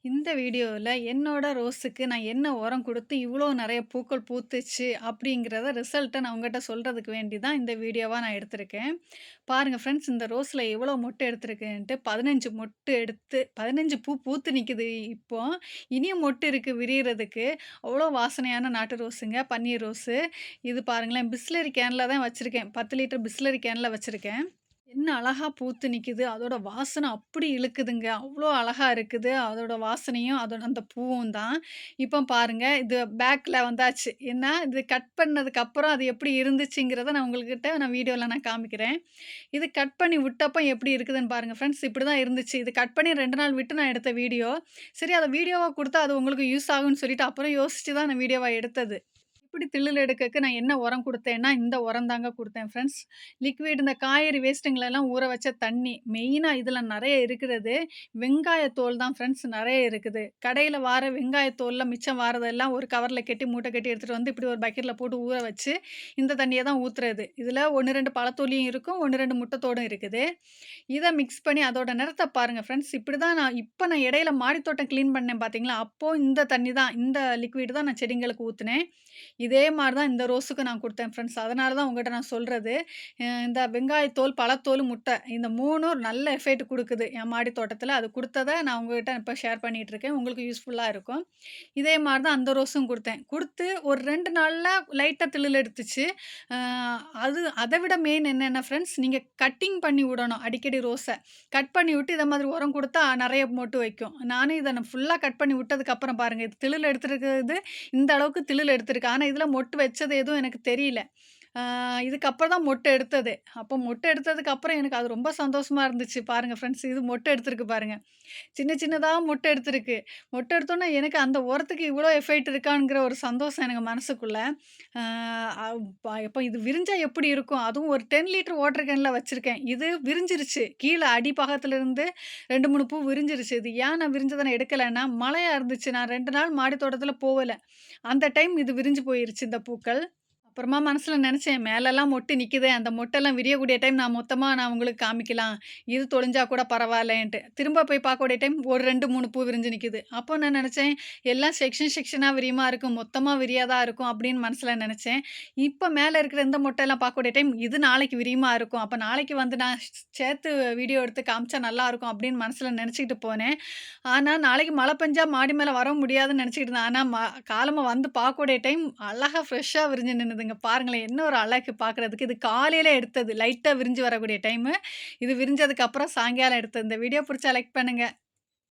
இந்த வீடியோவில் என்னோட ரோஸுக்கு நான் என்ன உரம் கொடுத்து இவ்வளோ நிறைய பூக்கள் பூத்துச்சு அப்படிங்கிறத ரிசல்ட்டை நான் உங்கள்கிட்ட சொல்கிறதுக்கு வேண்டி தான் இந்த வீடியோவாக நான் எடுத்திருக்கேன். பாருங்கள் ஃப்ரெண்ட்ஸ், இந்த ரோஸில் எவ்வளோ மொட்டு எடுத்திருக்கேன்ட்டு 15 மொட்டு எடுத்து 15 பூ பூத்து நிற்குது. இப்போ இனியும் மொட்டு இருக்குது விரியறதுக்கு. அவ்வளோ வாசனையான நாட்டு ரோஸுங்க, பன்னீர் ரோஸு. இது பாருங்களேன், பிஸ்லரி கேனில் தான் வச்சுருக்கேன். 10 லிட்டர் பிஸ்லரி கேனில் வச்சுருக்கேன். என்ன அழகா பூத்து நிக்குது. அதோட வாசனை அப்படி இழுக்குதுங்க. அவ்ளோ அழகா இருக்குது. அதோட வாசனையும், அதோட அந்த பூவும் தான். இப்போ பாருங்க, இது பேக்ல வந்தாச்சு. ஏன்னா, இது கட் பண்ணதுக்கப்புறம் அது எப்படி இருந்துச்சுங்கிறத நான் உங்கள்கிட்ட வீடியோல நான் காமிக்கிறேன். இது கட் பண்ணி விட்டப்ப எப்படி இருக்குதுன்னு பாருங்க ஃப்ரெண்ட்ஸ். இப்படி தான் இருந்துச்சு. இது கட் பண்ணி 2 நாள் விட்டு நான் எடுத்த வீடியோ. சரி, அத வீடியோவா குடுத்தா அது உங்களுக்கு யூஸ் ஆகும்ன்னு சொல்லிட்டு அப்புறம் யோசிச்சு தான் நான் வீடியோவா எடுத்தது. இப்படி தில்லுல எடுக்கக்கு நான் என்ன உரம் குடுத்தேன்னா, இந்த உரம் தாங்க குடுத்தேன் ஃப்ரெண்ட்ஸ். லிக்விட் இந்த காய்கறி வேஸ்ட்டுங்களெல்லாம் ஊற வச்ச தண்ணி. மெயினா இதில நெறைய இருக்கிறது, வெங்காயத்தோல் தான் ஃப்ரெண்ட்ஸ் நெறைய இருக்குது. கடையில வார வெங்காயத்தோல்ல மிச்சம் வாரதெல்லாம் ஒரு கவர்ல கட்டி, மூட்டை கட்டி எடுத்துட்டு வந்து இப்படி ஒரு பக்கெட்ல போட்டு ஊற வச்சு, இந்த தண்ணிய தான் ஊத்துறது. இதில 1, 2 பழத்தோலியும் இருக்கும், 1, 2 முட்டத்தோடும் இருக்குது. இத மிக்ஸ் பண்ணி அதோட நிறத்த பாருங்க ஃப்ரெண்ட்ஸ். இப்படி தான் நான் இடையில மாடித்தோட்டம் கிளீன் பண்ணேன் பார்த்தீங்களா, அப்போ இந்த தண்ணி தான், இந்த லிக்விட் தான் நான் செடிங்களுக்கு ஊத்துனேன். இதே மாரி தான் இந்த ரோஸுக்கு நான் குடுத்தேன் ஃப்ரெண்ட்ஸ். அதனால தான் உங்கட்ட நான் சொல்றது. இந்த வெங்காயத்தோல், பழத்தோல், முட்டை இந்த 3ம் நல்ல எஃபெக்ட் குடுக்குது என் மாடி தோட்டத்தில. அது குடுத்தத நான் உங்ககிட்ட இப்ப ஷேர் பண்ணிட்டுருக்கேன். உங்களுக்கு யூஸ்ஃபுல்லா இருக்கும். இதே மாரி தான் அந்த ரோஸும் குடுத்தேன். குடுத்து ஒரு 2 நாள்ல லைட்டா திளுல் எடுத்துச்சு. அ அத விட மெயின் என்னன்னா ஃப்ரெண்ட்ஸ், நீங்க கட்டிங் பண்ணி விடணும் அடிக்கடி ரோஸ. கட் பண்ணி விட்டு இத மாதிரி உரம் குடுத்தா நெறைய மொட்டு வைக்கும். நானும் இத நான் ஃபுல்லா கட் பண்ணி விட்டதுக்கப்புறம் பாருங்க, இது திளுல் எடுத்திருக்கிறது இந்த அளவுக்கு திளுல் எடுத்திருக்கு. ஆனா, இதில மொட்டு வச்சது எதுவும் எனக்கு தெரியல. இதுக்கப்புறம் தான் மொட்டு எடுத்ததே. அப்போ மொட்டு எடுத்ததுக்கு அப்புறம் எனக்கு அது ரொம்ப சந்தோஷமா இருந்துச்சு. பாருங்க ஃப்ரெண்ட்ஸ், இது மொட்டு எடுத்திருக்கு பாருங்க. சின்ன சின்னதா மொட்டு எடுத்திருக்கு. மொட்டு எடுத்தோனே எனக்கு அந்த உரத்துக்கு இவ்வளோ எஃபெக்ட் இருக்காங்கிற ஒரு சந்தோஷம் எனக்கு மனசுக்குள்ள. அ அப்ப இது விரிஞ்சா எப்படி இருக்கும்? அதுவும் ஒரு 10 லிட்டர் வாட்டர் கேன்ல வச்சிருக்கேன். இது விரிஞ்சிருச்சு. கீழ அடிப்பாகத்திலிருந்து 2, 3 பூ விரிஞ்சிருச்சு. இது ஏன் நான் விரிஞ்சத நான் எடுக்கலன்னா, மழையா இருந்துச்சு. நான் 2 நாள் மாடி தோட்டத்தில போவல. அந்த டைம் இது விரிஞ்சு போயிருச்சு இந்த பூக்கள். அப்புறமா மனசுல நெனச்சேன், மேலலாம் மொட்டு நிக்குதே, அந்த மொட்டெல்லாம் விரியக்கூடிய டைம் நான் உங்களுக்கு காமிக்கலாம். இது தொலைஞ்சா கூட பரவாயில்லன்ட்டு. திரும்ப போய் பார்க்கக்கூடிய டைம் ஒரு 2, 3 பூ விரிஞ்சு நிக்குது. அப்போ நான் நெனச்சேன், எல்லாம் செக்ஷன் செக்ஷனா விரியுமா இருக்கும், மொத்தமா விரியாதா இருக்கும் அப்படின்னு மனசுல நெனச்சேன். இப்ப மேல இருக்கிற இந்த மொட்டெல்லாம் பார்க்கக்கூடிய டைம், இது நாளைக்கு விரியுமா இருக்கும். அப்ப நாளைக்கு வந்து நான் சேர்த்து வீடியோ எடுத்து காமிச்சா நல்லாருக்கும் அப்படின்னு மனசுல நெனச்சுக்கிட்டு போனேன். ஆனா, நாளைக்கு மழை பெஞ்சா மாடி மேல வர முடியாதுன்னு நெனச்சுக்கிட்டு இருந்தேன். ஆனா, காலமா வந்து பார்க்கக்கூடிய டைம் அழகா ஃப்ரெஷ்ஷா விரிஞ்சு நின்னுதுங்க. பாருங்களேன், என்ன ஒரு அழகு பார்க்குறதுக்கு. இது காலையில எடுத்தது. லைட்டா விரிஞ்சு வரக்கூடிய டைமு. இது விரிஞ்சதுக்கு அப்புறம் சாயங்காலம் எடுத்தது. இந்த வீடியோ புடிச்சா லைக் பண்ணுங்க.